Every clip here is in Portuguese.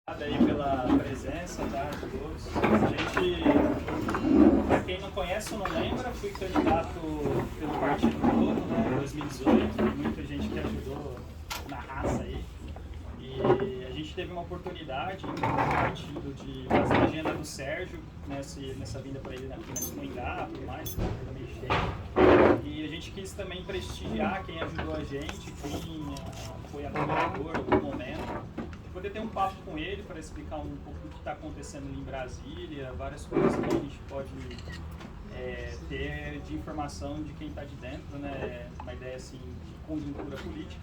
Aí pela presença, tá, de todos. A gente, para quem não conhece ou não lembra, fui candidato pelo Partido Novo, né, em 2018, muita gente que ajudou na raça aí. E a gente teve uma oportunidade no partido de fazer a agenda do Sérgio nessa vinda para ele aqui na Coingá, tudo mais, também cheio. E a gente quis também prestigiar quem ajudou a gente, quem foi apoiador no momento. Poder ter um papo com ele para explicar um pouco do que está acontecendo em Brasília, várias coisas que a gente pode ter de informação de quem está de dentro, né? Uma ideia assim de conjuntura política.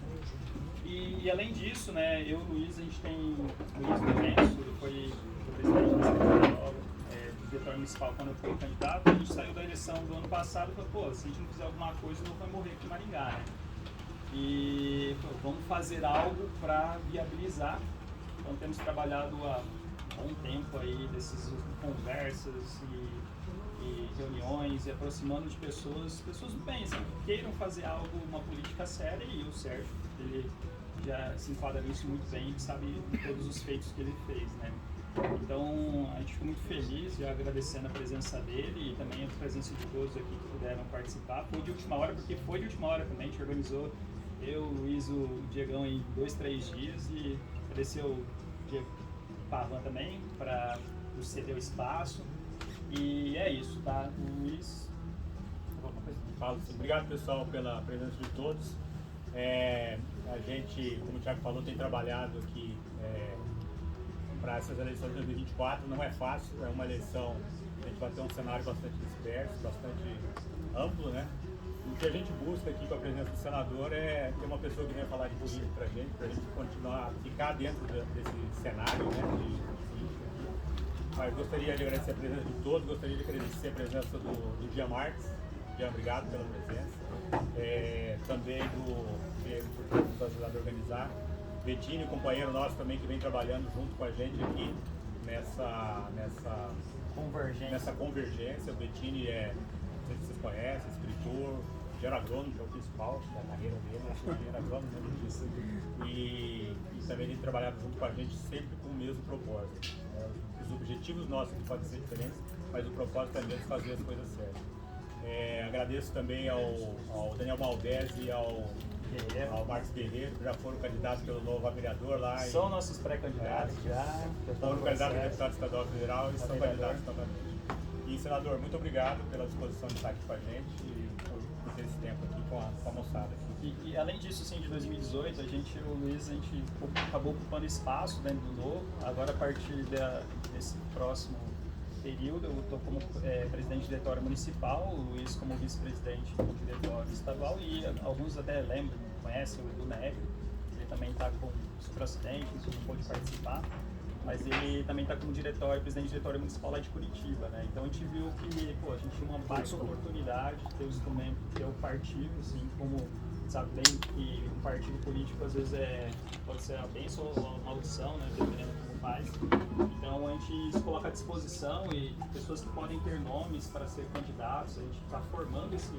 E além disso, né, eu e o Luiz, a gente tem o Luiz Lourenço, ele foi presidente da Secretaria do diretório municipal quando eu fui candidato. A gente saiu da eleição do ano passado e falou, pô, se a gente não fizer alguma coisa, não vai morrer aqui em Maringá, né? E pô, vamos fazer algo para viabilizar. Então temos trabalhado há um tempo aí dessas conversas e reuniões e aproximando de pessoas do bem, assim, que queiram fazer algo, uma política séria, e o Sérgio, ele já se enquadra nisso muito bem, ele sabe todos os feitos que ele fez, né? Então a gente ficou muito feliz, já agradecendo a presença dele e também a presença de todos aqui que puderam participar. Foi de última hora, porque foi de última hora também, a gente organizou, eu, o Luiz, o Diegão em 2, 3 dias, e apareceu o Diego Pavan também para ceder o espaço. E é isso, tá? O Luiz. Falo assim, obrigado pessoal pela presença de todos. A gente, como o Thiago falou, tem trabalhado aqui para essas eleições de 2024. Não é fácil, é uma eleição, a gente vai ter um cenário bastante disperso, bastante amplo, né? O que a gente busca aqui com a presença do senador é ter uma pessoa que venha falar de política para a gente continuar, ficar dentro desse cenário, né? Mas gostaria de agradecer a presença de todos, gostaria de agradecer a presença do Jean Marques. Jean, obrigado pela presença. Também do Diego por ter nos ajudado a organizar. Betinho, companheiro nosso também que vem trabalhando junto com a gente aqui nessa convergência. O Betinho não sei se vocês conhecem, escritor, engenheiro agrônomo, que é o principal da carreira dele, engenheiro agrônomo, e também tem trabalhado junto com a gente sempre com o mesmo propósito. Os objetivos nossos podem ser diferentes, mas o propósito é mesmo fazer as coisas certas. Agradeço também ao Daniel Malvese e ao Marcos Guerreiro, que já foram candidatos pelo novo vereador lá. São nossos pré-candidatos já. Foram candidatos a deputado estadual federal e são candidatos novamente. E, senador, muito obrigado pela disposição de estar aqui com a gente e por ter esse tempo aqui com a moçada. E além disso, assim, de 2018, o Luiz, a gente acabou ocupando espaço dentro do Novo. Agora, a partir desse próximo período, eu estou como presidente do diretório municipal, o Luiz como vice-presidente do diretório estadual, e alguns até lembram, conhecem o Edu Nery, ele também está com supra-acidente, não pôde participar. Mas ele também está como presidente do diretório municipal lá de Curitiba, né? Então a gente viu que, a gente tinha uma baita oportunidade de ter o instrumento que é o partido, assim, como sabe bem que um partido político às vezes pode ser uma bênção ou uma maldição, né? Dependendo de como faz. Então a gente se coloca à disposição e pessoas que podem ter nomes para ser candidatos, a gente está reformando esse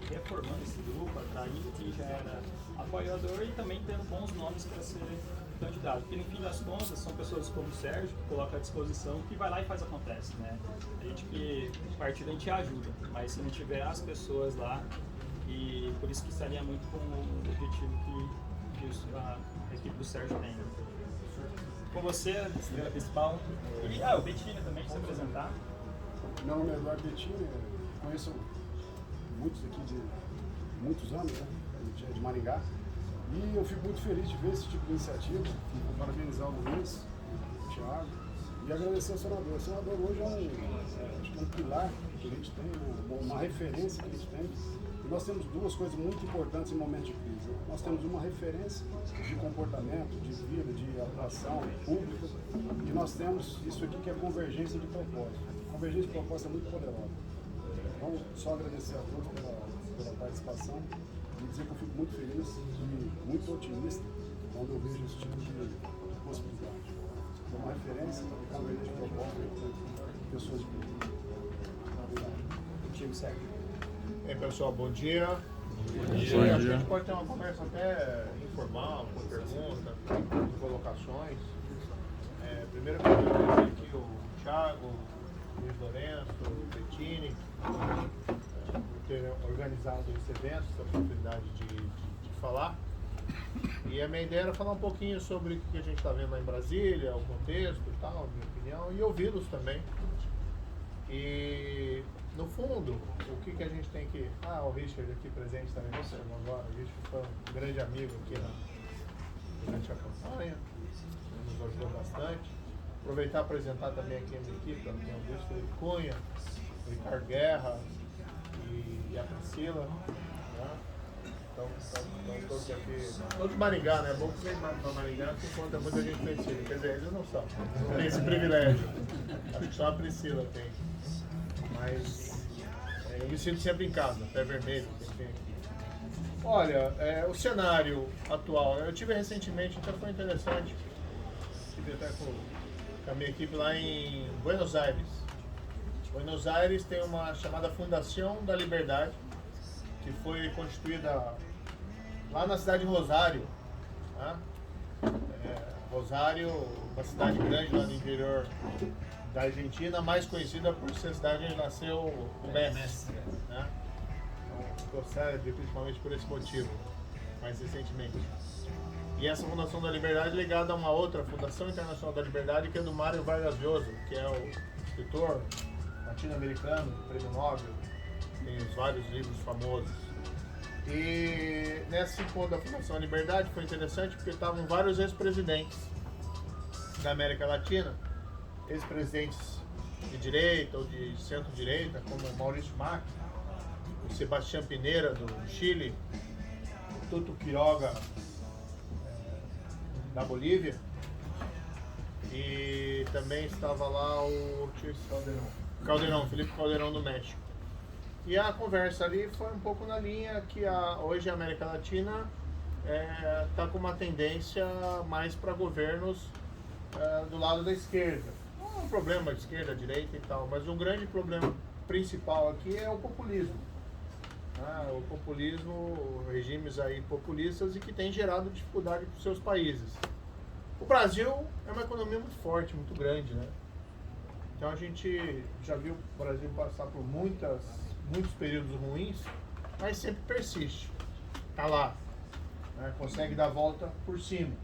grupo, atraindo quem já era apoiador e também tendo bons nomes para ser candidato, porque no fim das contas são pessoas como o Sérgio que coloca à disposição, que vai lá e faz acontece, né? A gente que o partido a gente ajuda, mas se não tiver as pessoas lá, e por isso que se alinha muito com o objetivo que a equipe do Sérgio tem. Com você, a estrela principal, e o Betinho também, se apresentar. Meu nome é Eduardo Betinho, conheço muitos aqui de muitos anos, né? A gente é de Maringá. E eu fico muito feliz de ver esse tipo de iniciativa. Vou parabenizar o Luiz, o Thiago e agradecer ao senador. O senador hoje acho que é um pilar que a gente tem, uma referência que a gente tem. E nós temos duas coisas muito importantes em momentos de crise. Nós temos uma referência de comportamento, de vida, de atuação pública, e nós temos isso aqui que é convergência de propósito. Convergência de propósito é muito poderosa. Então, só agradecer a todos pela participação. E dizer que eu fico muito feliz e muito otimista quando eu vejo esse tipo de possibilidade. É uma referência para convergência de propósito com pessoas de política. Contigo, Sérgio. Pessoal, bom dia. Bom Acho que a gente pode ter uma conversa até informal, com perguntas, com colocações. Primeiro, eu quero Bettini, por ter organizado esse evento, essa oportunidade de falar. E a minha ideia era falar um pouquinho sobre o que a gente está vendo lá em Brasília, o contexto e tal, a minha opinião, e ouvi-los também. E, no fundo, o que a gente tem que... o Richard aqui presente também, você agora, o Richard foi um grande amigo aqui durante a campanha, nos ajudou bastante. Aproveitar e apresentar também aqui a minha equipe, tem o Augusto Felipe Cunha, o Ricardo Guerra e a Priscila. Né? Então, todos aqui, todos de Maringá, né? É bom que vocês vão para Maringá, que encontra muita gente conhecida. Quer dizer, eles não são, tem esse privilégio. Acho que só a Priscila tem. Mas eu me sinto sempre em casa, pé vermelho. Olha, o cenário atual, eu tive recentemente, então foi interessante, tive até com a minha equipe lá em Buenos Aires. Buenos Aires tem uma chamada Fundação da Liberdade, que foi constituída lá na cidade de Rosário. Tá? Rosário, uma cidade grande lá no interior da Argentina, mais conhecida por ser a cidade onde nasceu o Messi. Né? Então, ficou célebre principalmente por esse motivo, mais recentemente. E essa Fundação da Liberdade é ligada a uma outra Fundação Internacional da Liberdade, que é do Mário Vargas Llosa, que é o escritor latino-americano, prêmio Nobel, tem vários livros famosos. E nesse encontro da Fundação da Liberdade foi interessante porque estavam vários ex-presidentes da América Latina, ex-presidentes de direita ou de centro-direita, como Maurício Macri, o Sebastián Piñera do Chile, o Tuto Quiroga da Bolívia, e também estava lá o Felipe Calderón do México. E a conversa ali foi um pouco na linha que hoje a América Latina está com uma tendência mais para governos do lado da esquerda. Não é um problema de esquerda, direita e tal, mas o grande problema principal aqui é o populismo. O populismo, regimes aí populistas e que tem gerado dificuldade para os seus países. O Brasil é uma economia muito forte, muito grande, né? Então a gente já viu o Brasil passar por muitos períodos ruins, mas sempre persiste. Está lá, né? Consegue dar a volta por cima.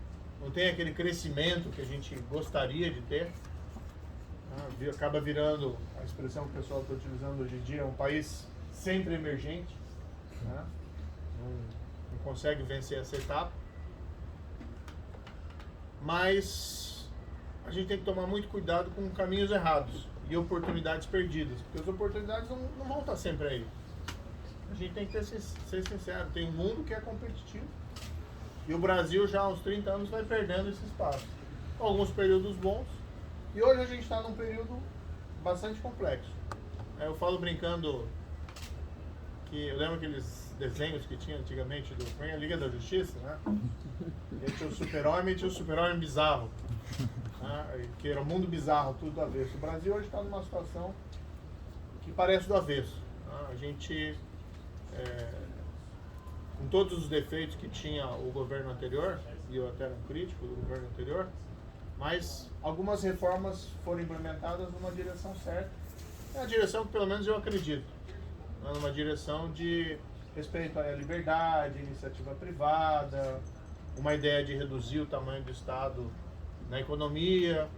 Não tem aquele crescimento que a gente gostaria de ter. Acaba virando, a expressão que o pessoal está utilizando hoje em dia, um país sempre emergente. Né? Não consegue vencer essa etapa. Mas a gente tem que tomar muito cuidado com caminhos errados e oportunidades perdidas, porque as oportunidades não vão estar sempre aí. A gente tem que ser sincero, tem um mundo que é competitivo e o Brasil já há uns 30 anos vai perdendo esse espaço. Alguns períodos bons, e hoje a gente está num período bastante complexo. Eu falo brincando que eu lembro aqueles desenhos que tinha antigamente do a Liga da Justiça, né? E tinha o Super-Homem e tinha o Super-Homem bizarro, né? Que era um mundo bizarro, tudo do avesso. O Brasil hoje está numa situação que parece do avesso. Né? A gente, com todos os defeitos que tinha o governo anterior, e eu até era um crítico do governo anterior, mas algumas reformas foram implementadas numa direção certa. É a direção que pelo menos eu acredito, né? Numa direção de respeito à liberdade, iniciativa privada, uma ideia de reduzir o tamanho do Estado na economia,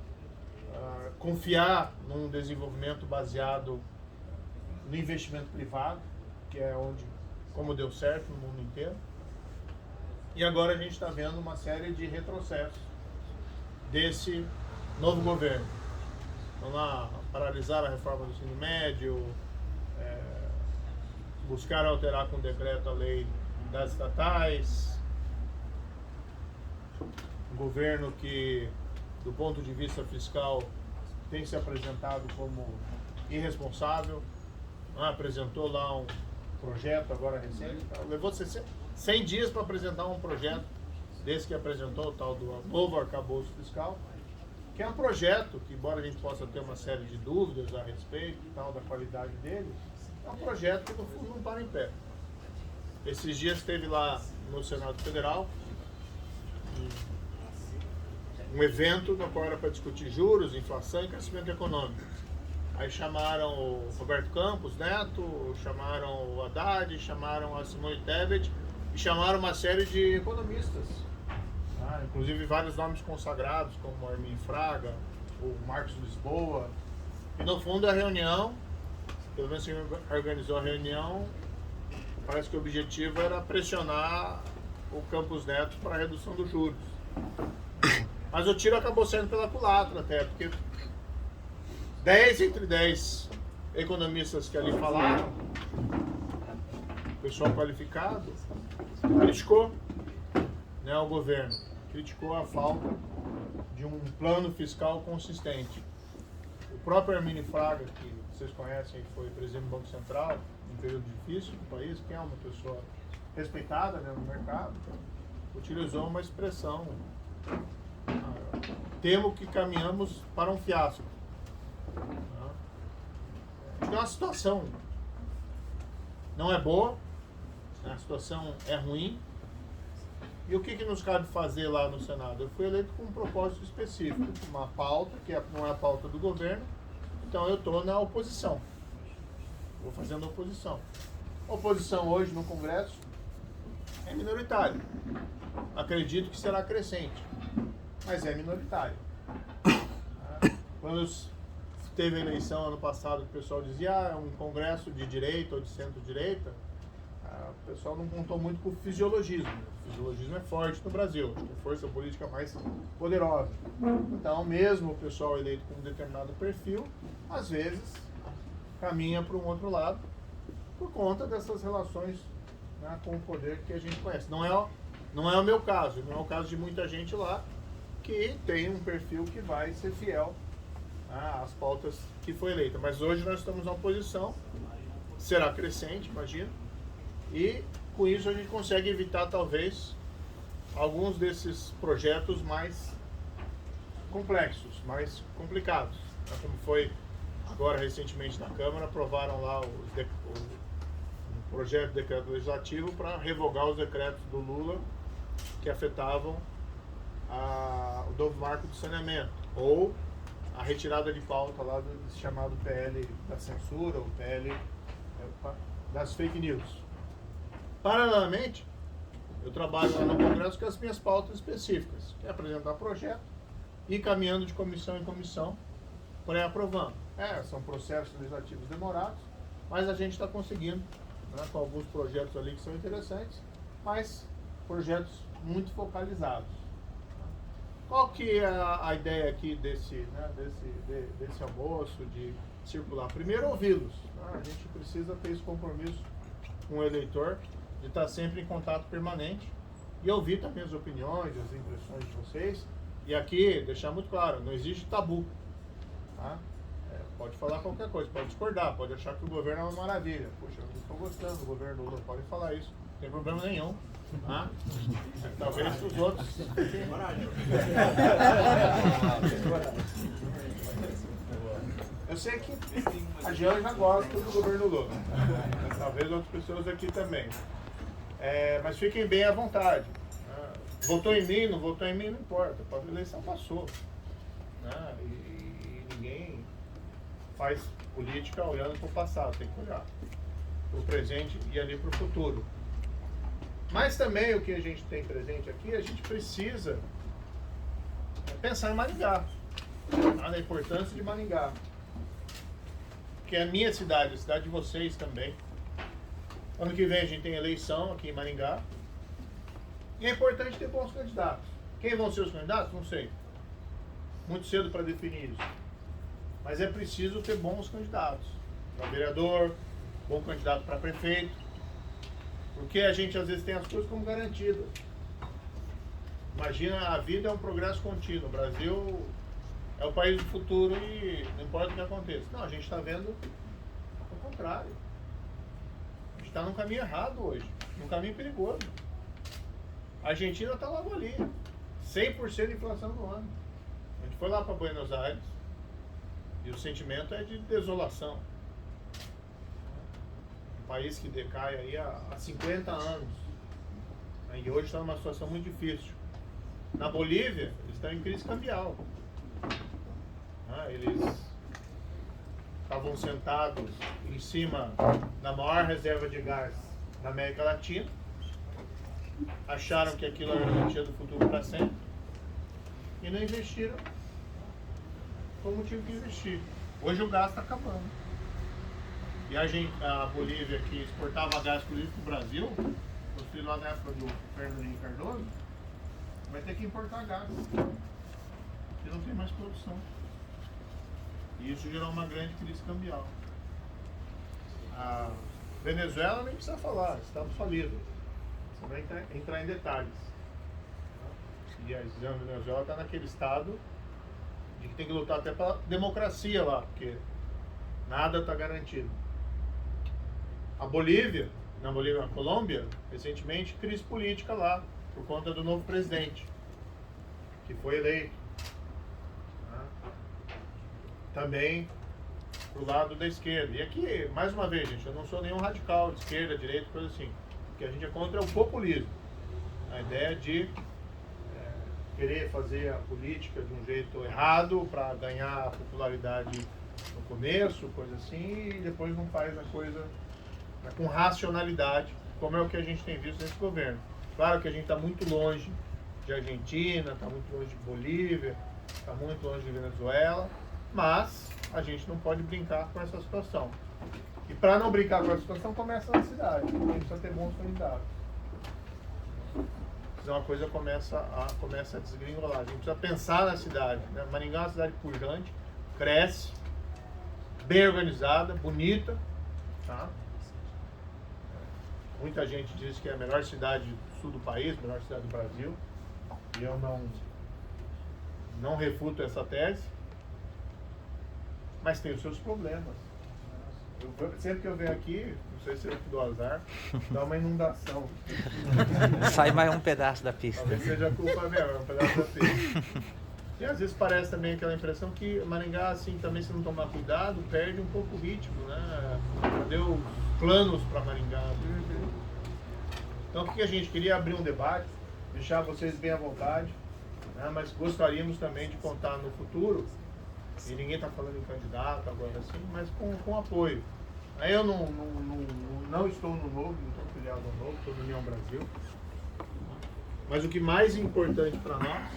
confiar num desenvolvimento baseado no investimento privado, que é onde, como deu certo no mundo inteiro. E agora a gente está vendo uma série de retrocessos desse novo governo. Vamos lá, paralisar a reforma do ensino médio, buscar alterar com decreto a lei das estatais, um governo que, do ponto de vista fiscal, tem se apresentado como irresponsável, apresentou lá um projeto agora recente, levou 100 dias para apresentar um projeto desse que apresentou, o tal do novo arcabouço fiscal, que é um projeto que, embora a gente possa ter uma série de dúvidas a respeito e tal, da qualidade dele, é um projeto que no fundo não para em pé. Esses dias esteve lá no Senado Federal um evento no qual era para discutir juros, inflação e crescimento econômico. Aí chamaram o Roberto Campos Neto, chamaram o Haddad, chamaram a Simone Tebet e chamaram uma série de economistas. Inclusive vários nomes consagrados, como o Armin Fraga, o Marcos Lisboa. E no fundo a reunião, pelo menos quem organizou a reunião, parece que o objetivo era pressionar o Campos Neto para a redução dos juros. Mas o tiro acabou saindo pela culatra até, porque 10 entre 10 economistas que ali falaram, pessoal qualificado, criticou, né, o governo, criticou a falta de um plano fiscal consistente. O próprio Arminio Fraga, que vocês conhecem, foi presidente do Banco Central, em um período difícil do país, que é uma pessoa respeitada, né, no mercado, utilizou uma expressão: temo que caminhamos para um fiasco. Então a situação não é boa, a situação é ruim. E o que nos cabe fazer lá no Senado? Eu fui eleito com um propósito específico, uma pauta, que não é a pauta do governo, então eu estou na oposição. Vou fazendo oposição. A oposição hoje no Congresso é minoritária. Acredito que será crescente, mas é minoritária. Quando teve a eleição ano passado, o pessoal dizia é um congresso de direita ou de centro-direita, o pessoal não contou muito com o fisiologismo. O fisiologismo é forte no Brasil, é a força política mais poderosa. Então, mesmo o pessoal eleito com um determinado perfil, às vezes caminha para um outro lado por conta dessas relações, né, com o poder que a gente conhece. Não é o meu caso, não é o caso de muita gente lá que tem um perfil que vai ser fiel às pautas que foi eleita. Mas hoje nós estamos na oposição, será crescente, imagino, e com isso a gente consegue evitar talvez alguns desses projetos mais complexos, mais complicados, como foi agora recentemente na Câmara, aprovaram lá o projeto de decreto legislativo para revogar os decretos do Lula que afetavam o novo marco do saneamento, ou a retirada de pauta lá do chamado PL da censura, o PL das fake news. Paralelamente, eu trabalho lá no Congresso com as minhas pautas específicas, que é apresentar projeto e caminhando de comissão em comissão, pré-aprovando. São processos legislativos demorados, mas a gente está conseguindo, né, com alguns projetos ali que são interessantes, mas projetos muito focalizados. Qual que é a ideia aqui desse almoço, de circular? Primeiro, ouvi-los. A gente precisa ter esse compromisso com o eleitor, de estar sempre em contato permanente e ouvir também as opiniões, as impressões de vocês. E aqui, deixar muito claro, não existe tabu. Tá? Pode falar qualquer coisa, pode discordar, pode achar que o governo é uma maravilha. Poxa, eu não estou gostando do governo Lula, pode falar isso, não tem problema nenhum. Tá? Talvez os outros... Eu sei que a Jean já gosta do governo Lula, talvez outras pessoas aqui também. Mas fiquem bem à vontade. Votou em mim, não votou em mim, não importa. A eleição passou. E ninguém faz política olhando para o passado, tem que olhar para o presente e ali para o futuro. Mas também o que a gente tem presente aqui, a gente precisa pensar em Maringá, na importância de Maringá, que é a minha cidade, a cidade de vocês também. Ano que vem a gente tem eleição aqui em Maringá. E é importante ter bons candidatos. Quem vão ser os candidatos? Não sei. Muito cedo para definir isso. Mas é preciso ter bons candidatos. Para vereador, bom candidato para prefeito. Porque a gente às vezes tem as coisas como garantidas. Imagina, a vida é um progresso contínuo. O Brasil é o país do futuro e não importa o que aconteça. Não, a gente está vendo o contrário. A gente está num caminho errado hoje, num caminho perigoso. A Argentina está logo ali, 100% de inflação no ano. A gente foi lá para Buenos Aires e o sentimento é de desolação. Um país que decai aí há 50 anos. E hoje está numa situação muito difícil. Na Bolívia, eles estão em crise cambial. Eles estavam sentados em cima da maior reserva de gás da América Latina, acharam que aquilo era a garantia do futuro para sempre e não investiram como tinham que investir. Hoje o gás está acabando. E a Bolívia, que exportava gás inclusive para o Brasil, construído lá na época do Fernando Henrique Cardoso, vai ter que importar gás, porque não tem mais produção. E isso gerou uma grande crise cambial. A Venezuela nem precisa falar, estamos falidos. Você vai entrar em detalhes. E a Venezuela está naquele estado de que tem que lutar até pela democracia lá, porque nada está garantido. A Bolívia, na Colômbia, recentemente, crise política lá, por conta do novo presidente, que foi eleito. Também pro lado da esquerda. E aqui, mais uma vez, gente, eu não sou nenhum radical de esquerda, direita, coisa assim. O que a gente é contra é o populismo. A ideia de querer fazer a política de um jeito errado para ganhar popularidade no começo, coisa assim, e depois não faz a coisa com racionalidade, como é o que a gente tem visto nesse governo. Claro que a gente está muito longe de Argentina, está muito longe de Bolívia, está muito longe de Venezuela, mas a gente não pode brincar com essa situação. E para não brincar com essa situação, começa na cidade. A gente precisa ter bons candidatos. Senão a coisa começa a desgringolar. A gente precisa pensar na cidade. Né? Maringá é uma cidade pujante, cresce, bem organizada, bonita. Tá? Muita gente diz que é a melhor cidade do sul do país, a melhor cidade do Brasil. E eu não refuto essa tese. Mas tem os seus problemas. Sempre que eu venho aqui, não sei se eu dou azar, dá uma inundação. Sai mais um pedaço da pista. Talvez seja culpa mesmo, é um pedaço da pista. E às vezes parece também aquela impressão que Maringá, assim, também se não tomar cuidado, perde um pouco o ritmo, né? Deu planos para Maringá. Então o que a gente queria abrir um debate, deixar vocês bem à vontade, né? Mas gostaríamos também de contar no futuro. E ninguém está falando em candidato agora assim, mas com apoio. Aí eu não estou no Novo, não estou filiado ao Novo, estou no União Brasil. Mas o que mais importante para nós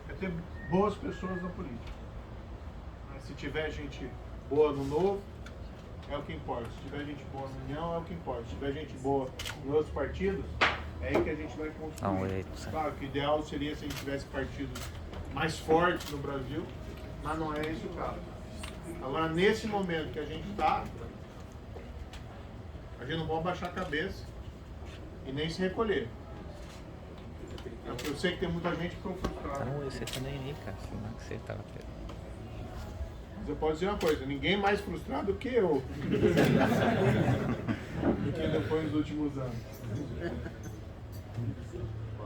é ter boas pessoas na política. Se tiver gente boa no Novo, é o que importa. Se tiver gente boa na União, é o que importa. Se tiver gente boa em outros partidos, é aí que a gente vai construir. Claro que o ideal seria se a gente tivesse partidos mais fortes no Brasil, mas não é esse o caso. Agora, nesse momento que a gente está, a gente não pode baixar a cabeça e nem se recolher. Eu sei que tem muita gente que ficou frustrada. Então, você tá nem aí, cara. Como é que você tava Mas eu posso dizer uma coisa, ninguém mais frustrado que eu. do que depois nos últimos anos.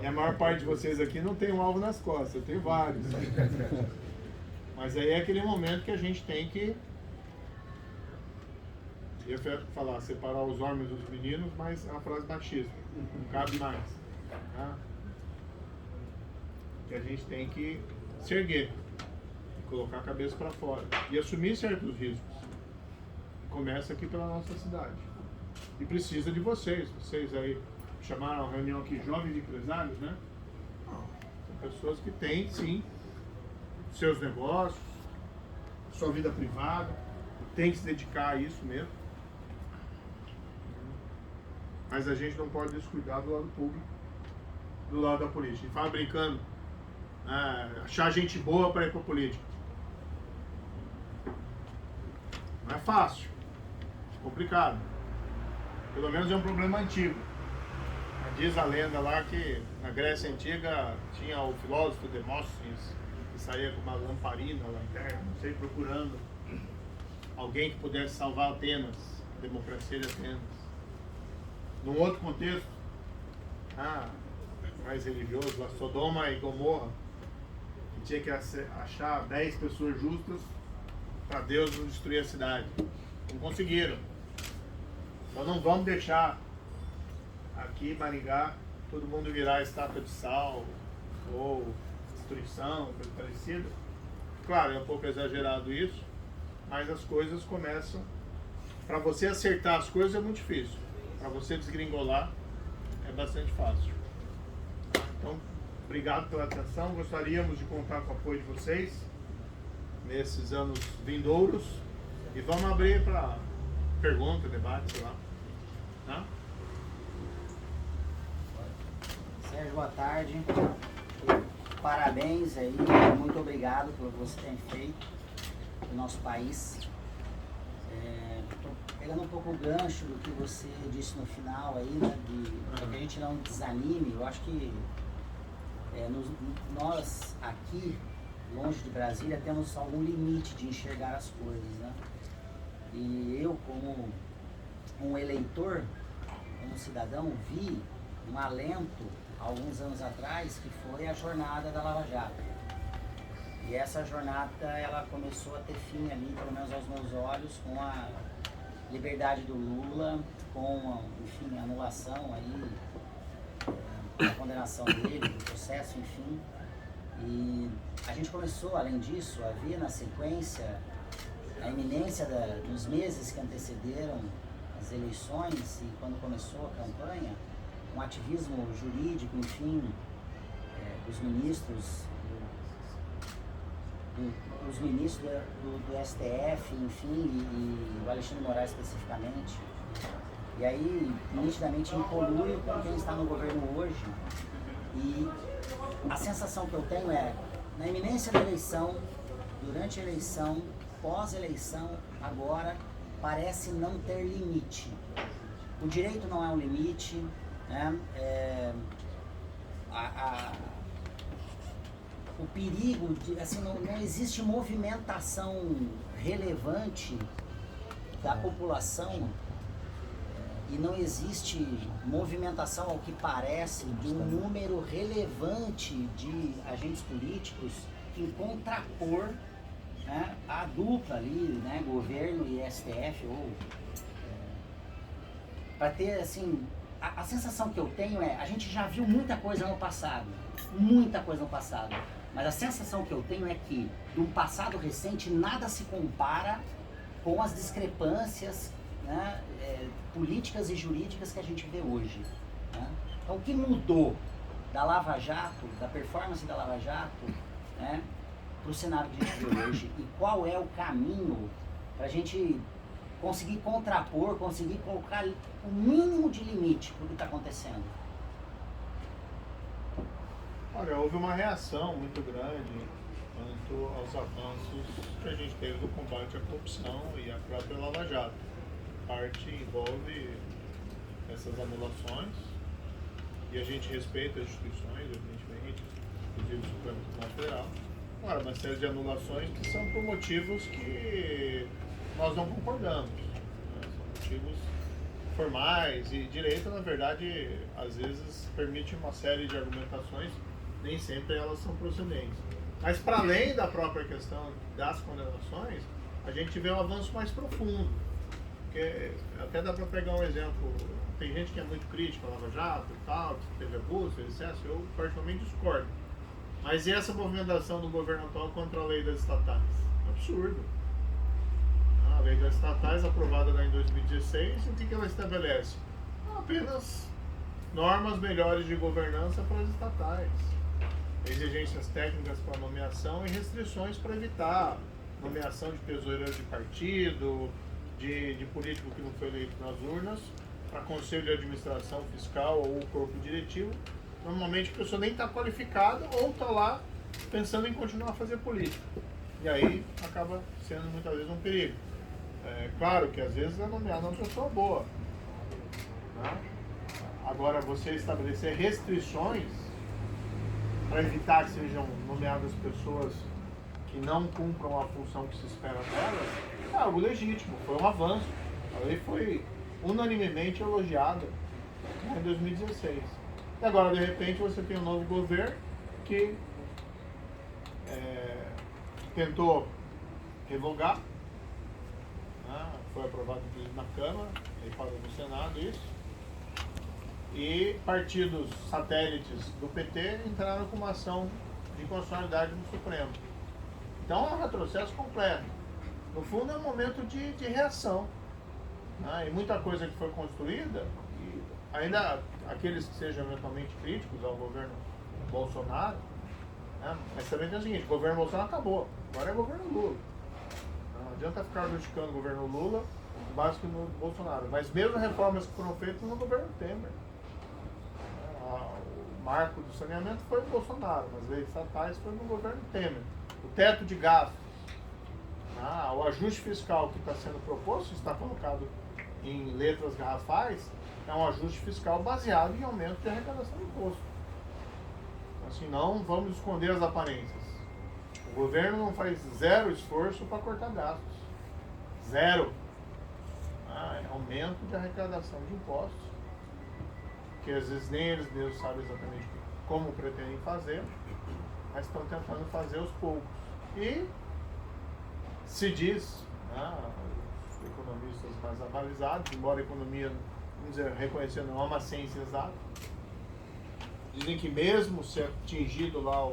E a maior parte de vocês aqui não tem um alvo nas costas, eu tenho vários. Mas aí é aquele momento que a gente tem que, eu ia falar, separar os homens dos meninos, mas é uma frase machista, não cabe mais. Tá? Que a gente tem que se erguer, colocar a cabeça para fora e assumir certos riscos. Começa aqui pela nossa cidade. E precisa de vocês. Vocês aí chamaram a reunião aqui jovens empresários, né? Não, são pessoas que têm, sim, seus negócios, sua vida privada, tem que se dedicar a isso mesmo. Mas a gente não pode descuidar do lado público, do lado da política. E fala brincando, achar gente boa para ir para a política. Não é fácil, é complicado. Pelo menos é um problema antigo. Diz a lenda lá que na Grécia Antiga tinha o filósofo Demóstenes, que saía com uma lamparina, lanterna, não sei, procurando alguém que pudesse salvar Atenas, a democracia de Atenas. Num outro contexto, mais religioso, lá Sodoma e Gomorra, que tinha que achar 10 pessoas justas para Deus não destruir a cidade. Não conseguiram. Então não vamos deixar aqui em Maringá todo mundo virar estátua de sal ou destruição, coisa parecida. Claro, é um pouco exagerado isso, mas as coisas começam. Para você acertar as coisas é muito difícil. Para você desgringolar é bastante fácil. Então, obrigado pela atenção. Gostaríamos de contar com o apoio de vocês nesses anos vindouros. E vamos abrir para pergunta, debate, sei lá. Tá? Sérgio, boa tarde. Parabéns aí, muito obrigado pelo que você tem feito no nosso país. Tô pegando um pouco o gancho do que você disse no final aí, né, para que a gente não desanime. Eu acho que nós aqui, longe de Brasília, temos algum limite de enxergar as coisas, né? E eu, como um eleitor, como cidadão, vi um alento alguns anos atrás, que foi a jornada da Lava Jato. E essa jornada, ela começou a ter fim ali, pelo menos aos meus olhos, com a liberdade do Lula, com, enfim, a anulação aí, a condenação dele, do processo, enfim. E a gente começou, além disso, a ver na sequência a iminência dos meses que antecederam as eleições e quando começou a campanha, um ativismo jurídico, enfim, dos ministros, dos ministros do STF, enfim, e o Alexandre de Moraes especificamente. E aí, nitidamente, em conluio com quem está no governo hoje. E a sensação que eu tenho é, na iminência da eleição, durante a eleição, pós-eleição, agora, parece não ter limite. O direito não é um limite, né? O perigo, assim, não existe movimentação relevante da população e não existe movimentação, ao que parece, de um número relevante de agentes políticos em contrapor, né, a dupla ali, né, governo e STF, ou para ter, assim, a sensação que eu tenho é, a gente já viu muita coisa no passado, mas a sensação que eu tenho é que, de um passado recente, nada se compara com as discrepâncias, né, políticas e jurídicas que a gente vê hoje, né? Então, o que mudou da Lava Jato, da performance da Lava Jato, né, para o cenário que a gente vê hoje, e qual é o caminho para a gente conseguir contrapor, conseguir colocar o mínimo de limite para o que está acontecendo? Olha, houve uma reação muito grande quanto aos avanços que a gente teve do combate à corrupção e à própria Lava Jato. Parte envolve essas anulações e a gente respeita as instituições, evidentemente, inclusive o Supremo Tribunal Federal. Agora, uma série de anulações que são por motivos que nós não concordamos, né? São motivos formais e direito, na verdade, às vezes permite uma série de argumentações, nem sempre elas são procedentes. Mas para além da própria questão das condenações, a gente vê um avanço mais profundo. Porque até dá para pegar um exemplo, tem gente que é muito crítica à Lava Jato e tal, que teve abuso, teve excesso, eu particularmente discordo. Mas e essa movimentação do governo atual contra a lei das estatais? Absurdo. A lei das estatais, aprovada lá em 2016, o que ela estabelece? Apenas normas melhores de governança para as estatais, exigências técnicas para nomeação e restrições para evitar nomeação de tesoureiro de partido, de político que não foi eleito nas urnas, para conselho de administração fiscal ou corpo diretivo. Normalmente a pessoa nem está qualificada ou está lá pensando em continuar a fazer política. E aí acaba sendo muitas vezes um perigo. É claro que às vezes é nomeada uma pessoa boa, né? Agora, você estabelecer restrições para evitar que sejam nomeadas pessoas que não cumpram a função que se espera delas, é algo legítimo, foi um avanço. A lei foi unanimemente elogiada, né, em 2016. E agora, de repente, você tem um novo governo que tentou revogar, né, foi aprovado inclusive na Câmara, aí parou no Senado isso, e partidos satélites do PT entraram com uma ação de inconstitucionalidade no Supremo. Então é um retrocesso completo. No fundo é um momento de reação. Né? E muita coisa que foi construída, e ainda aqueles que sejam eventualmente críticos ao governo Bolsonaro, né? Mas também tem o seguinte, o governo Bolsonaro acabou, agora é o governo Lula. Não adianta ficar criticando o governo Lula, básico no Bolsonaro. Mas mesmo reformas que foram feitas no governo Temer. O marco do saneamento foi no Bolsonaro, as leis estatais foi no governo Temer. O teto de gastos, o ajuste fiscal que está sendo proposto, está colocado em letras garrafais, é um ajuste fiscal baseado em aumento de arrecadação de imposto. Assim, não vamos esconder as aparências. O governo não faz zero esforço para cortar gastos. Zero. É aumento de arrecadação de impostos, que às vezes nem eles mesmos sabem exatamente como pretendem fazer, mas estão tentando fazer aos poucos. E se diz, os economistas mais avalizados, embora a economia, vamos dizer, reconhecendo, não é uma ciência exata, dizem que mesmo se atingido lá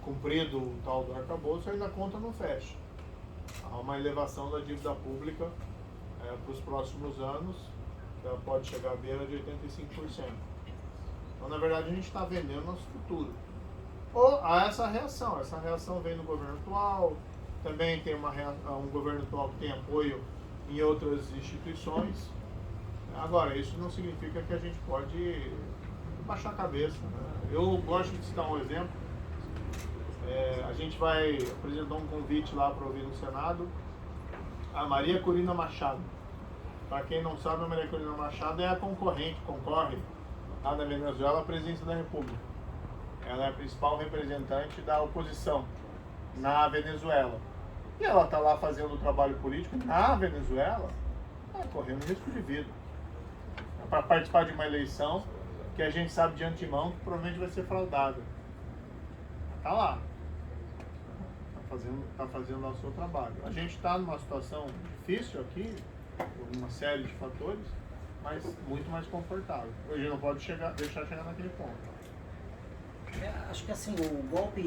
cumprido o tal do arcabouço, ainda a conta não fecha. Há uma elevação da dívida pública para os próximos anos, pode chegar à beira de 85%. Então, na verdade, a gente está vendendo nosso futuro. Ou há essa reação vem do governo atual, também tem um governo atual que tem apoio em outras instituições. Agora, isso não significa que a gente pode baixar a cabeça. Né? Eu gosto de citar um exemplo. A gente vai apresentar um convite lá para ouvir no Senado a Maria Corina Machado. Para quem não sabe, a Maria Corina Machado é a concorre lá na Venezuela à presidência da República. Ela é a principal representante da oposição na Venezuela. E ela está lá fazendo o trabalho político na Venezuela, correndo risco de vida. Para participar de uma eleição que a gente sabe de antemão que provavelmente vai ser fraudada. Está lá. Está fazendo o seu trabalho. A gente está numa situação difícil aqui, por uma série de fatores, mas muito mais confortável. Hoje não pode deixar chegar naquele ponto. Acho que assim, o golpe